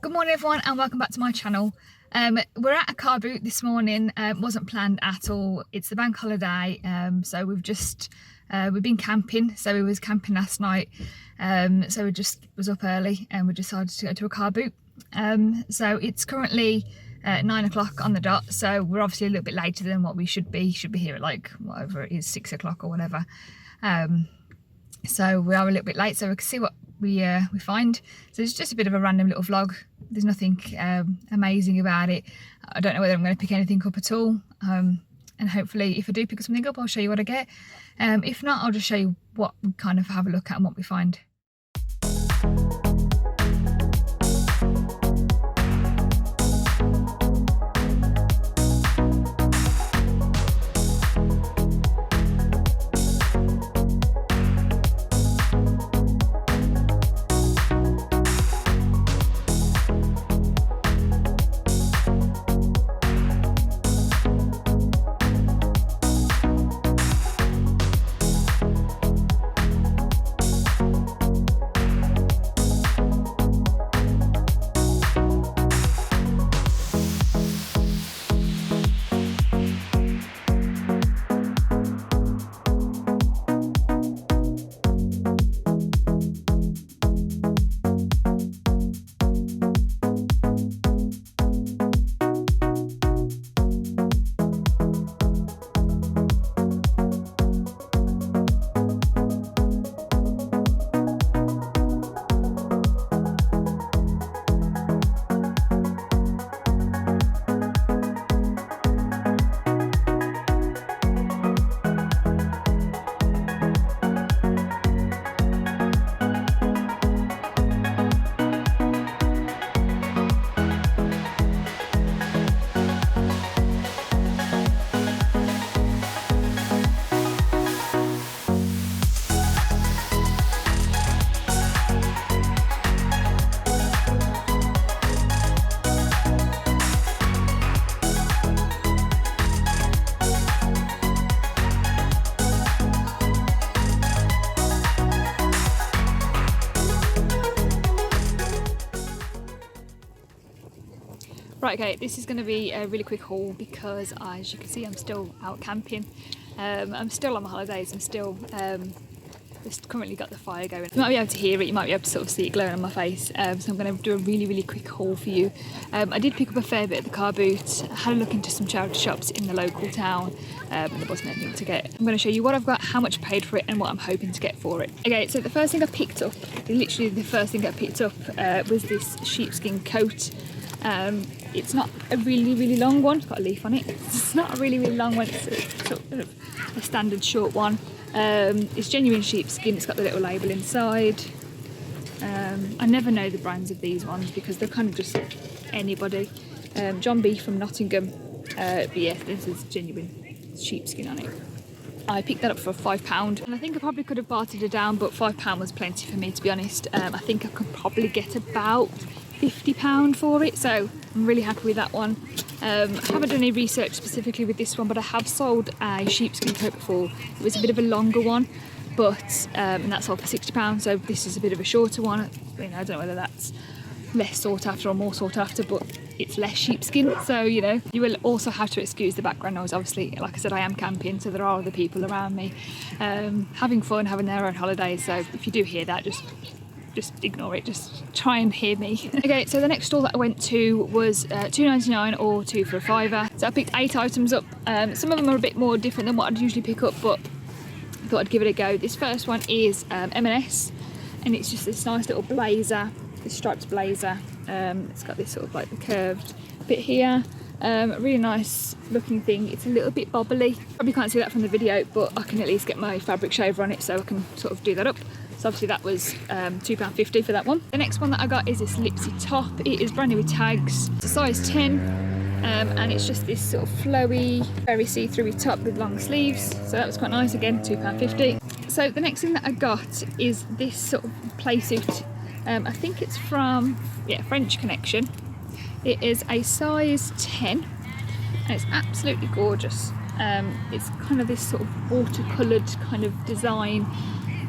Good morning everyone and welcome back to my channel. We're at a car boot this morning. Wasn't planned at all. It's the bank holiday, so we've been camping. So we was camping last night, so we just was up early and we decided to go to a car boot. So it's currently 9 o'clock on the dot, so we're obviously a little bit later than what we should be. Should be here at like whatever it is, 6 o'clock or whatever. So we are a little bit late, so we can see what we find. So it's just a bit of a random little vlog. There's nothing amazing about it. I don't know whether I'm going to pick anything up at all, and hopefully if I do pick something up I'll show you what I get. If not, I'll just show you what we kind of have a look at and what we find. Right, okay, this is going to be a really quick haul because as you can see I'm still out camping. I'm still on my holidays. I'm still just currently got the fire going. You might be able to hear it, you might be able to sort of see it glowing on my face, so I'm going to do a really quick haul for you. I did pick up a fair bit at the car boot. I had a look into some charity shops in the local town, and there wasn't anything to get. I'm going to show you what I've got, how much I paid for it and what I'm hoping to get for it. Okay, so the first thing I picked up, literally the first thing I picked up was this sheepskin coat. It's not a really long one. It's got a leaf on it. It's not a really long one. It's a sort of a standard short one. It's genuine sheepskin. It's got the little label inside. I never know the brands of these ones because they're kind of just anybody. John B from Nottingham. But yeah, this is genuine sheepskin on it. I picked that up for £5 and I think I probably could have bartered it down, but £5 was plenty for me, to be honest. I think I could probably get about £50 for it, so I'm really happy with that one. I haven't done any research specifically with this one, but I have sold a sheepskin coat before. It was a bit of a longer one, but and that sold for £60, so this is a bit of a shorter one. I don't know whether that's less sought after or more sought after, but it's less sheepskin, so you know. You will also have to excuse the background noise. Obviously, like I said, I am camping, so there are other people around me having fun, having their own holidays, so if you do hear that, just ignore it, just try and hear me. Okay, so the next store that I went to was £2.99 or 2 for a £5. So I picked 8 items up. Some of them are a bit more different than what I'd usually pick up, but I thought I'd give it a go. This first one is M&S, and it's just this nice little blazer, this striped blazer. It's got this sort of like the curved bit here. Really nice looking thing. It's a little bit bobbly. Probably can't see that from the video, but I can at least get my fabric shaver on it so I can sort of do that up. So obviously that was £2.50 for that one. The next one that I got is this Lipsy top. It is brand new with tags. It's a size 10, and it's just this sort of flowy, very see-through top with long sleeves. So that was quite nice, again, £2.50. So the next thing that I got is this sort of play suit. I think it's from, French Connection. It is a size 10 and it's absolutely gorgeous. It's kind of this sort of watercoloured kind of design,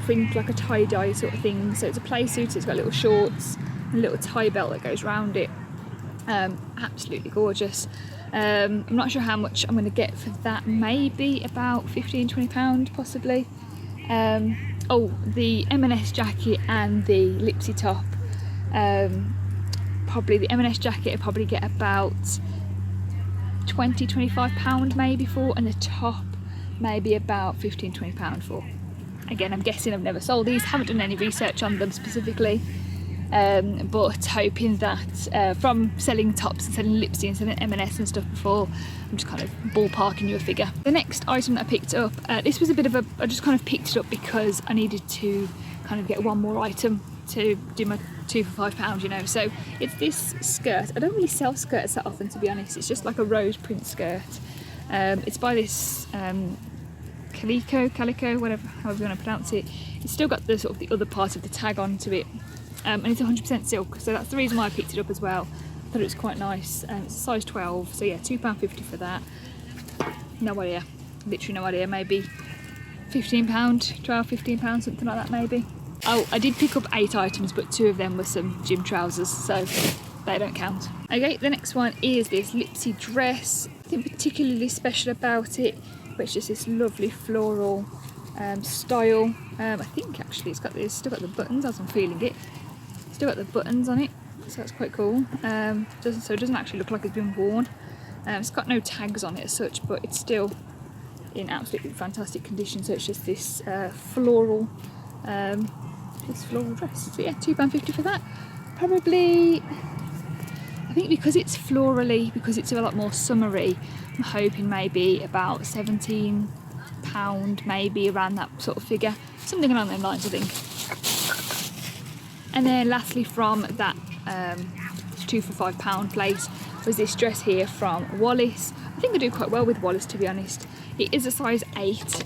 print like a tie-dye sort of thing. So it's a play suit, it's got little shorts, a little tie belt that goes around it. Absolutely gorgeous. I'm not sure how much I'm going to get for that, maybe about £15–20 possibly. Oh, the M&S jacket and the Lipsy top, probably the M&S jacket I'll probably get about £20–25 maybe for, and the top maybe about £15–20 for. Again, I'm guessing, I've never sold these, haven't done any research on them specifically, but hoping that from selling tops and selling Lipsy and selling M&S and stuff before, I'm just kind of ballparking you a figure. The next item that I picked up, this was a bit of a, I just kind of picked it up because I needed to kind of get one more item to do my 2 for £5, you know. So it's this skirt. I don't really sell skirts that often, to be honest. It's just like a rose print skirt. It's by this calico, whatever, however you want to pronounce it. It's still got the sort of the other part of the tag onto it, and it's 100% silk, so that's the reason why I picked it up as well. I thought it was quite nice. It's size 12, so yeah, £2.50 for that. No idea, literally no idea. Maybe £15, £12–15, something like that maybe. Oh, I did pick up 8 items, but 2 of them were some gym trousers, so they don't count. Okay, the next one is this Lipsy dress. Nothing particularly special about it, but it's just this lovely floral style. I think actually it's still got the buttons as I'm feeling it. Still got the buttons on it, so that's quite cool. So it doesn't actually look like it's been worn. It's got no tags on it as such, but it's still in absolutely fantastic condition. So it's just this floral dress. So yeah, £2.50 for that. Probably, I think because it's florally, because it's a lot more summery, I'm hoping maybe about £17, maybe around that sort of figure, something along those lines I think. And then lastly, from that 2 for £5 place, was this dress here from Wallis. I think I do quite well with Wallis, to be honest. It is a size 8,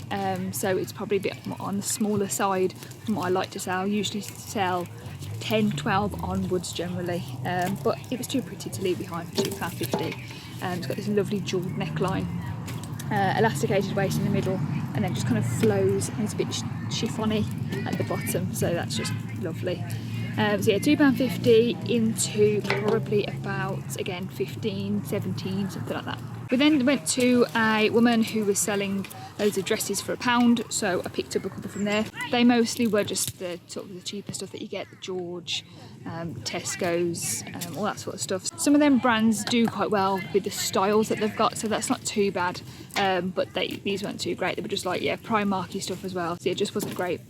so it's probably a bit more on the smaller side from what I like to sell. I usually sell 10, 12 onwards generally, but it was too pretty to leave behind for £2.50. It's got this lovely jewelled neckline, elasticated waist in the middle, and then just kind of flows, and it's a bit chiffony at the bottom, so that's just lovely. So yeah, £2.50 into probably about, again, 15, 17, something like that. We then went to a woman who was selling loads of dresses for £1, so I picked up a couple from there. They mostly were just the sort of the cheaper stuff that you get, the George, Tesco's, all that sort of stuff. Some of them brands do quite well with the styles that they've got, so that's not too bad, but these weren't too great. They were just like, yeah, Primarky stuff as well, so it just wasn't great.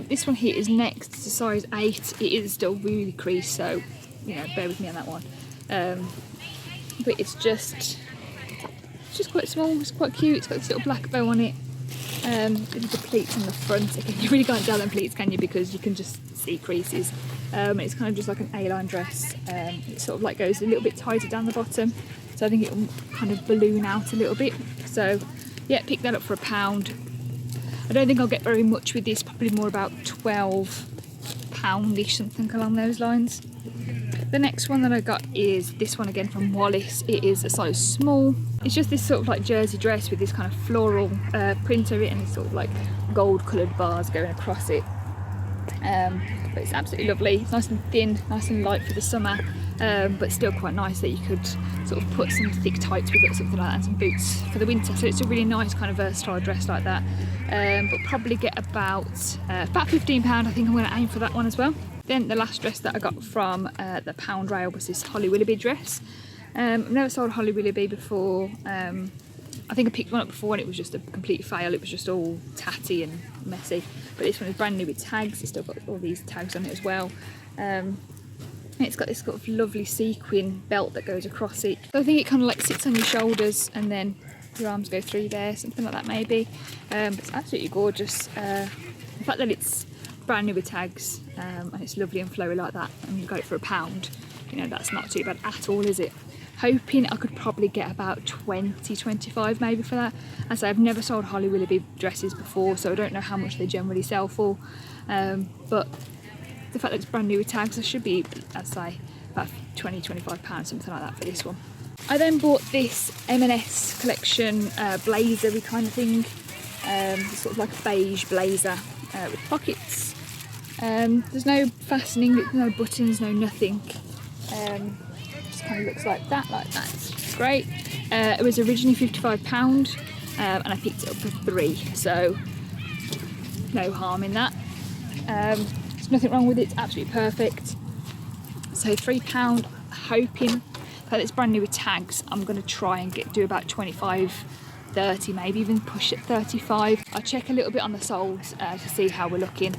This one here is next, it's a size 8. It is still really creased, so you know, bear with me on that one. But it's just quite small. It's quite cute. It's got this little black bow on it. With the pleats on the front. Again, you really can't tell them pleats, can you? Because you can just see creases. It's kind of just like an A-line dress. It sort of like goes a little bit tighter down the bottom, so I think it will kind of balloon out a little bit. So yeah, pick that up for £1. I don't think I'll get very much with this, probably more about £12-ish, something along those lines. The next one that I got is this one again from Wallis. It is a size small. It's just this sort of like jersey dress with this kind of floral print over it, and it's sort of like gold coloured bars going across it. But it's absolutely lovely. It's nice and thin, nice and light for the summer, but still quite nice that you could sort of put some thick tights with it or something like that, and some boots for the winter. So it's a really nice kind of versatile dress like that. But probably get about £15. I think I'm going to aim for that one as well. Then the last dress that I got from the pound rail was this Holly Willoughby dress. I've never sold Holly Willoughby before. I think I picked one up before and it was just a complete fail. It was just all tatty and messy. But this one is brand new with tags. It's still got all these tags on it as well. It's got this sort of lovely sequin belt that goes across it. So I think it kind of like sits on your shoulders and then your arms go through there, something like that maybe. But it's absolutely gorgeous. The fact that it's brand new with tags and it's lovely and flowy like that, and you got it for £1, you know, that's not too bad at all, is it? Hoping I could probably get about 20, 25 maybe for that. As I say, I've never sold Holly Willoughby dresses before, so I don't know how much they generally sell for, but the fact that it's brand new with tags, there should be, I'd say, about 20, 25 pounds, something like that for this one. I then bought this M&S collection blazer-y kind of thing, sort of like a beige blazer with pockets. There's no fastening, no buttons, no nothing. Just kind of looks like that. It's great. It was originally £55, and I picked it up for £3, so no harm in that. There's nothing wrong with it, it's absolutely perfect. So £3, hoping that it's brand new with tags, I'm going to try and do about 25, 30, maybe even push it 35. I'll check a little bit on the solds to see how we're looking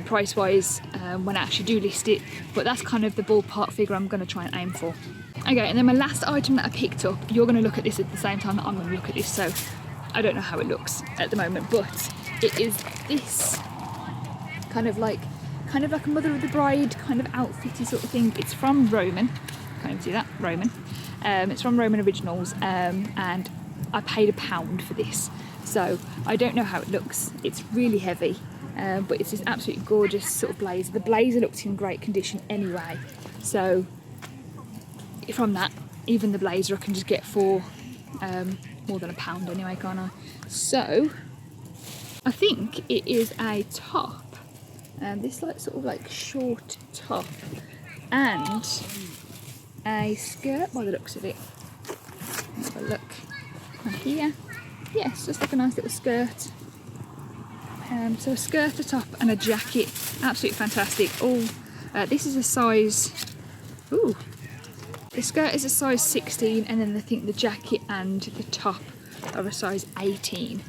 price wise when I actually do list it, but that's kind of the ballpark figure I'm going to try and aim for. Okay, and then my last item that I picked up, you're going to look at this at the same time that I'm going to look at this, so I don't know how it looks at the moment, but it is this kind of like a mother of the bride kind of outfitty sort of thing. It's from Roman, can't even see that, Roman. It's from Roman Originals, and I paid £1 for this, so I don't know how it looks. It's really heavy, but it's this absolutely gorgeous sort of blazer. The blazer looked in great condition anyway, so from that, even the blazer I can just get for more than £1 anyway, can't I? So I think it is a top, this like sort of like short top, and a skirt by the looks of it. Have a look here. Yes, just like a nice little skirt. So a skirt, a top and a jacket, absolutely fantastic. This is a size, ooh, the skirt is a size 16, and then I think the jacket and the top are a size 18.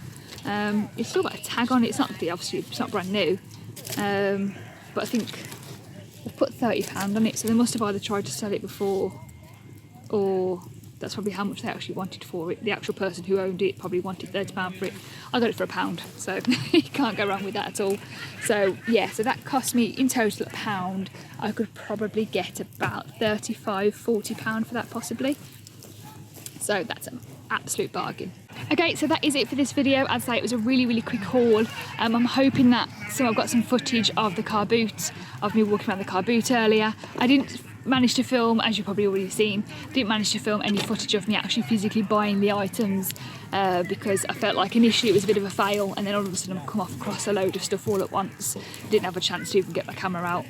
It's still got a tag on it, it's not obviously it's not brand new, but I think they've put £30 on it, so they must have either tried to sell it before, or that's probably how much they actually wanted for it. The actual person who owned it probably wanted £30 for it. I got it for £1, so you can't go wrong with that at all. So yeah, so that cost me in total £1. I could probably get about £35, £40 for that possibly. So that's an absolute bargain. Okay, so that is it for this video. I'd say it was a really quick haul. I'm hoping that I've got some footage of the car boot, of me walking around the car boot earlier. I didn't manage to film, as you've probably already seen, didn't manage to film any footage of me actually physically buying the items because I felt like initially it was a bit of a fail, and then all of a sudden I've come off across a load of stuff all at once. Didn't have a chance to even get my camera out,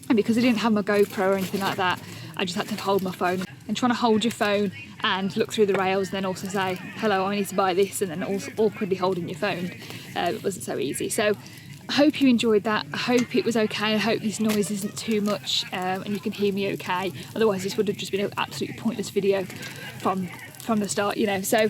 and because I didn't have my GoPro or anything like that, I just had to hold my phone. And trying to hold your phone and look through the rails, then also say, hello, I need to buy this, and then also awkwardly holding your phone, it wasn't so easy. So I hope you enjoyed that. I hope it was okay. I hope this noise isn't too much and you can hear me okay. Otherwise this would have just been an absolutely pointless video from the start, you know. So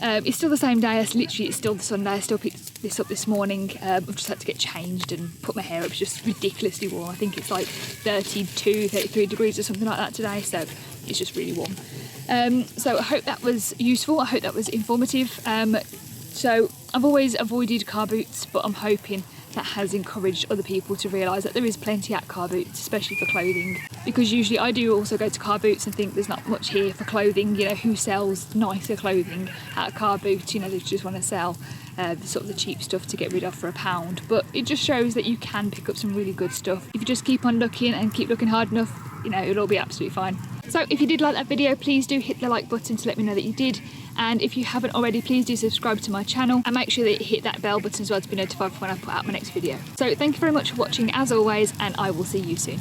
it's still the same day. It's still the Sunday. I still picked this up this morning. I've just had to get changed and put my hair up. It's just ridiculously warm. I think it's like 32, 33 degrees or something like that today. So it's just really warm. So I hope that was useful. I hope that was informative. So I've always avoided car boots, but I'm hoping that has encouraged other people to realise that there is plenty at car boots, especially for clothing, because usually I do also go to car boots and think there's not much here for clothing. You know, who sells nicer clothing at a car boot? You know, they just want to sell sort of the cheap stuff to get rid of for £1, but it just shows that you can pick up some really good stuff if you just keep on looking and keep looking hard enough. You know, it'll all be absolutely fine. So if you did like that video, please do hit the like button to let me know that you did, and if you haven't already, please do subscribe to my channel and make sure that you hit that bell button as well to be notified when I put out my next video. So thank you very much for watching as always, and I will see you soon.